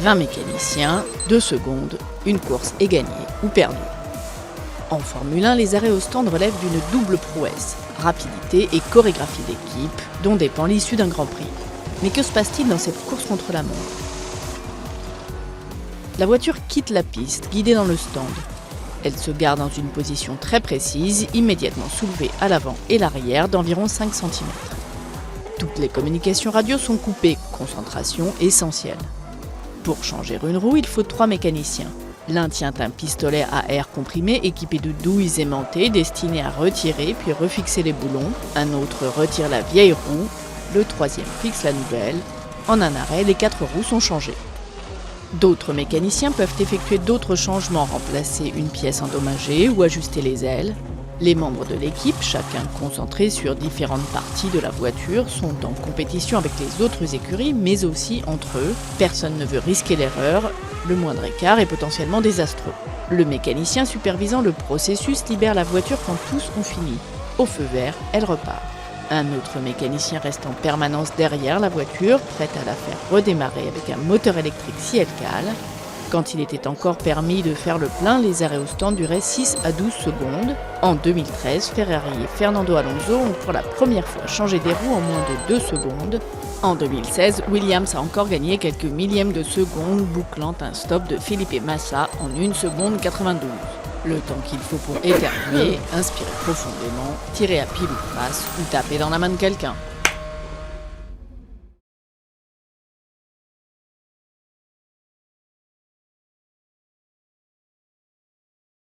20 mécaniciens, 2 secondes, une course est gagnée ou perdue. En Formule 1, les arrêts au stand relèvent d'une double prouesse, rapidité et chorégraphie d'équipe, dont dépend l'issue d'un Grand Prix. Mais que se passe-t-il dans cette course contre la montre ? La voiture quitte la piste, guidée dans le stand. Elle se gare dans une position très précise, immédiatement soulevée à l'avant et l'arrière d'environ 5 cm. Toutes les communications radio sont coupées, concentration essentielle. Pour changer une roue, il faut 3 mécaniciens. L'un tient un pistolet à air comprimé équipé de douilles aimantées destinées à retirer puis refixer les boulons. Un autre retire la vieille roue. Le troisième fixe la nouvelle. En un arrêt, les 4 roues sont changées. D'autres mécaniciens peuvent effectuer d'autres changements, remplacer une pièce endommagée ou ajuster les ailes. Les membres de l'équipe, chacun concentré sur différentes parties de la voiture, sont en compétition avec les autres écuries, mais aussi entre eux. Personne ne veut risquer l'erreur, le moindre écart est potentiellement désastreux. Le mécanicien supervisant le processus libère la voiture quand tous ont fini. Au feu vert, elle repart. Un autre mécanicien reste en permanence derrière la voiture, prête à la faire redémarrer avec un moteur électrique si elle cale. Quand il était encore permis de faire le plein, les arrêts au stand duraient 6 à 12 secondes. En 2013, Ferrari et Fernando Alonso ont pour la première fois changé des roues en moins de 2 secondes. En 2016, Williams a encore gagné quelques millièmes de seconde, bouclant un stop de Felipe Massa en 1 seconde 92. Le temps qu'il faut pour éternuer, inspirer profondément, tirer à pile ou face ou taper dans la main de quelqu'un.